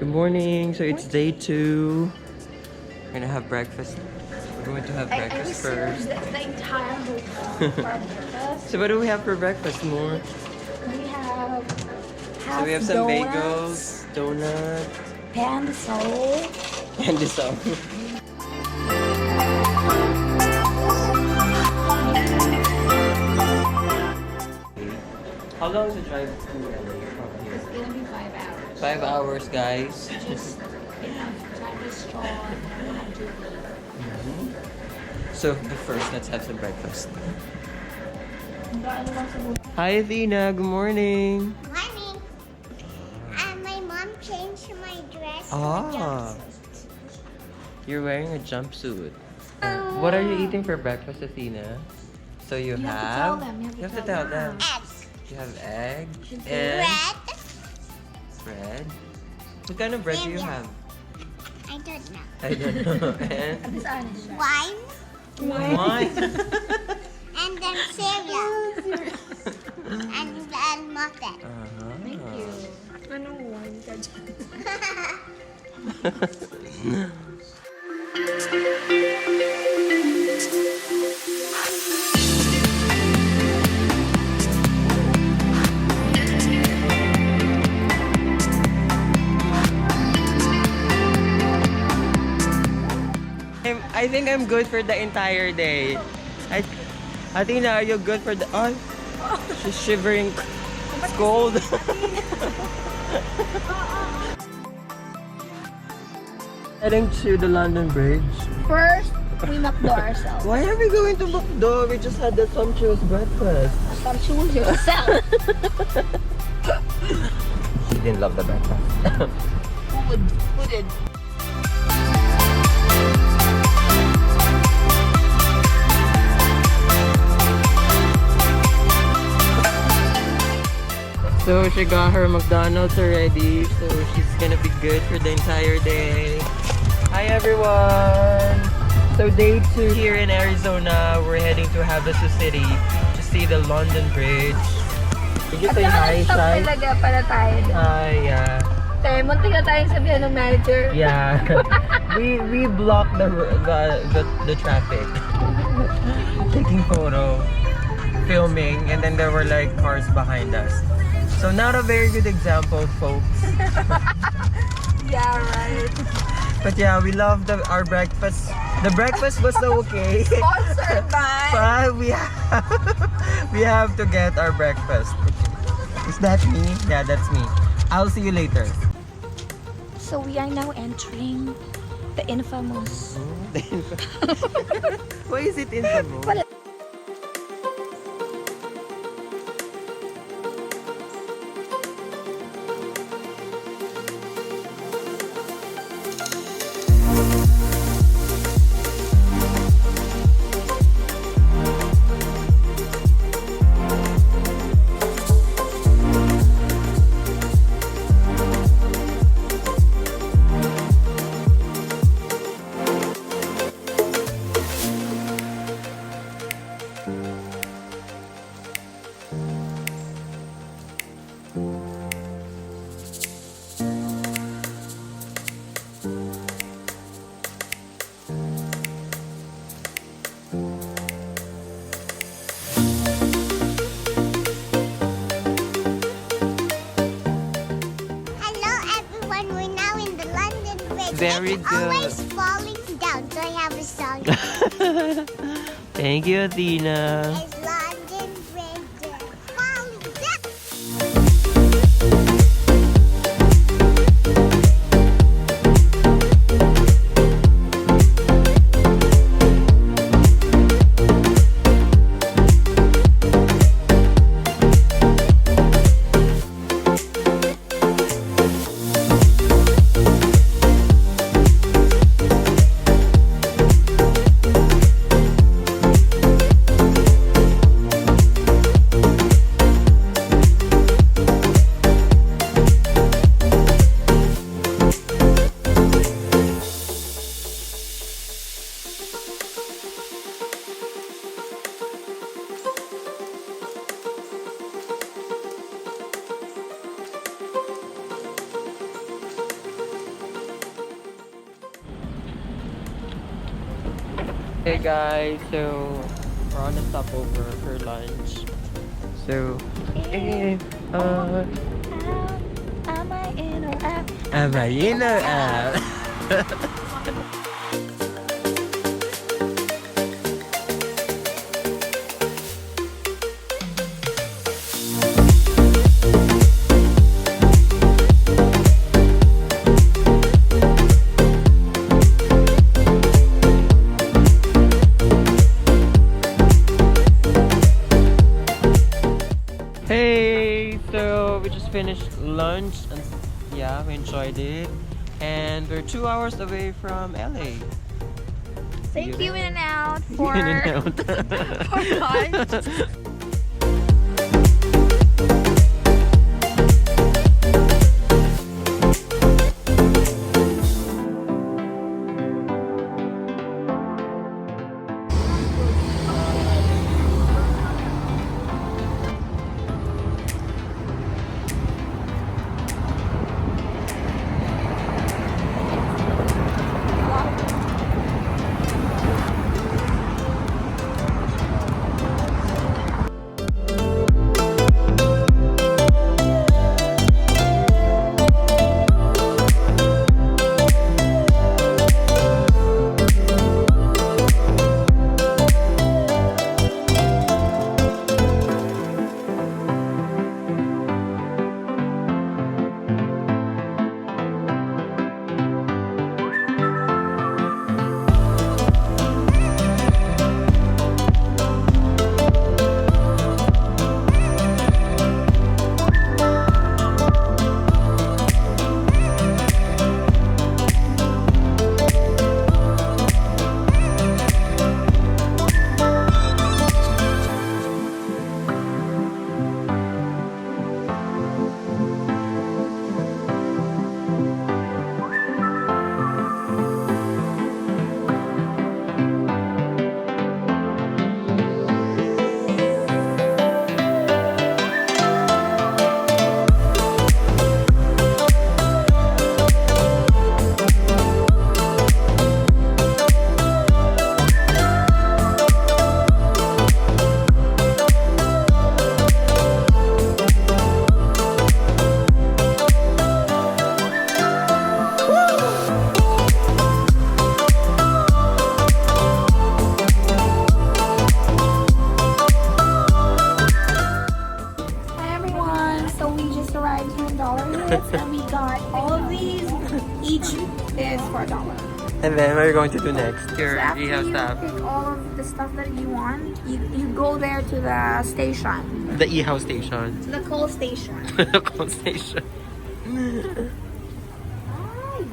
Good morning. So it's day 2. We're gonna have breakfast. We're going to have breakfast first. The entire hotel for breakfast. So what do we have for breakfast, more? We have So we have some donuts, bagels, donut, and soul. and this all. How long is the drive to LA from here? It's gonna be 5 hours. 5 hours, guys. Just enough to have a straw and have to leave. So first, let's have some breakfast. Ano lang sa buhay? Hi, Athena. Good morning. Morning. My mom changed my dress to a Ah. jumpsuit. You're wearing a jumpsuit. What are you eating for breakfast, Athena? So you You have to have. tell them. You have to tell them. Eggs. You have egg and Bread. bread. What kind of bread do you have? I don't know. I don't know. And This honest siya. Wine. wine. And then cereal. and muffin. Thank you. Anong wine ka dyan? I think I'm good for the entire day. Athena, are you good for the... Oh, she's shivering. It's cold. Heading to the London Bridge. First, we McDo ourselves. Why are we going to McDo? We just had the sumptuous breakfast. Some choose yourself. She didn't love the breakfast. Who did? So she got her McDonald's already, so she's gonna be good for the entire day. Hi everyone! So day 2 here in Arizona, we're heading to Havasu City to see the London Bridge. Did you say hi, Stop Shai? talaga para tayo. Hi, yeah. Tayo, muntik na tayong sabihan ng manager. Yeah. we blocked the traffic. Taking photo, filming, and then there were like cars behind us. So not a very good example, folks. Yeah, right. But yeah, we love our breakfast. The breakfast was okay. Sponsored by... But we have to get our breakfast. Is that me? Yeah, that's me. I'll see you later. So we are now entering the infamous... Why is it infamous? Very it's good. always falling down, so I have a song. Thank you, Athena. It's London Bridge falling down. Hey guys, so we're on a stopover for lunch. So, Am I in or out? am I in or out? Hey, so we just finished lunch and yeah, we enjoyed it. And we're 2 hours away from LA. Thank you, In and Out, for In and out. for lunch. Hi everyone. So we just arrived here in Dollar Hits and we got all of these. Each is for $1. And then what are you going to do next? So Your after e-house you stuff. pick all of the stuff that you want, you go there to the station, The e-house station. to the coal station. Call station. Ay,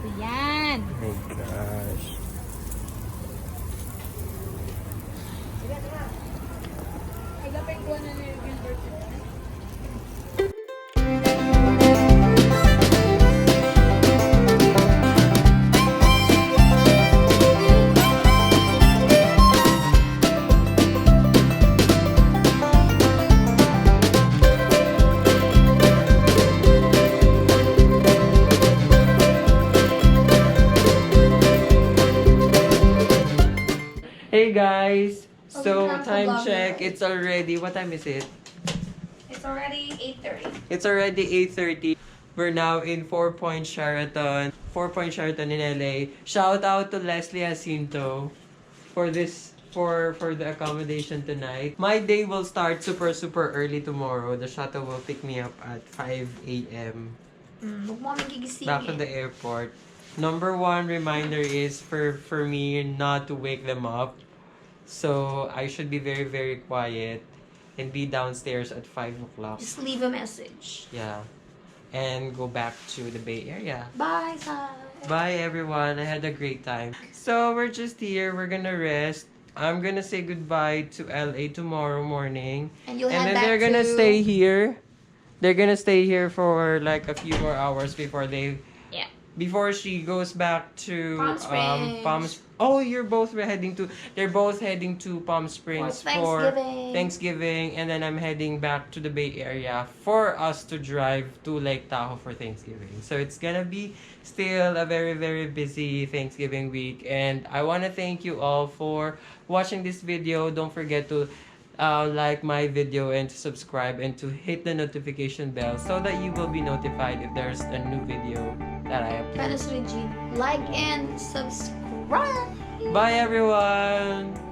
dito yan. Oh my gosh. Hey guys, so have to time vlog check. now. It's already, what time is it? It's already 8:30. It's already 8:30. We're now in 4 Point Sheraton. 4 Point Sheraton in LA. Shout out to Leslie Jacinto for this for the accommodation tonight. My day will start super early tomorrow. The shuttle will pick me up at 5 a.m. Huwag mo kami gigisingin. back to the airport. Number one reminder is for me not to wake them up. So I should be very quiet and be downstairs at 5 o'clock. Just leave a message. Yeah. And go back to the Bay Area. Bye, Sai. Bye everyone. I had a great time. So we're just here. We're gonna rest. I'm gonna say goodbye to LA tomorrow morning. And you'll And head then back they're gonna to... stay here. They're gonna stay here for like a few more hours before they Yeah. before she goes back to Palm Springs. Oh, they're both heading to Palm Springs for Thanksgiving, and then I'm heading back to the Bay Area for us to drive to Lake Tahoe for Thanksgiving. So it's gonna be still a very, very busy Thanksgiving week, and I want to thank you all for watching this video. Don't forget to like my video and to subscribe and to hit the notification bell so that you will be notified if there's a new video that I upload. Like and subscribe. Bye everyone!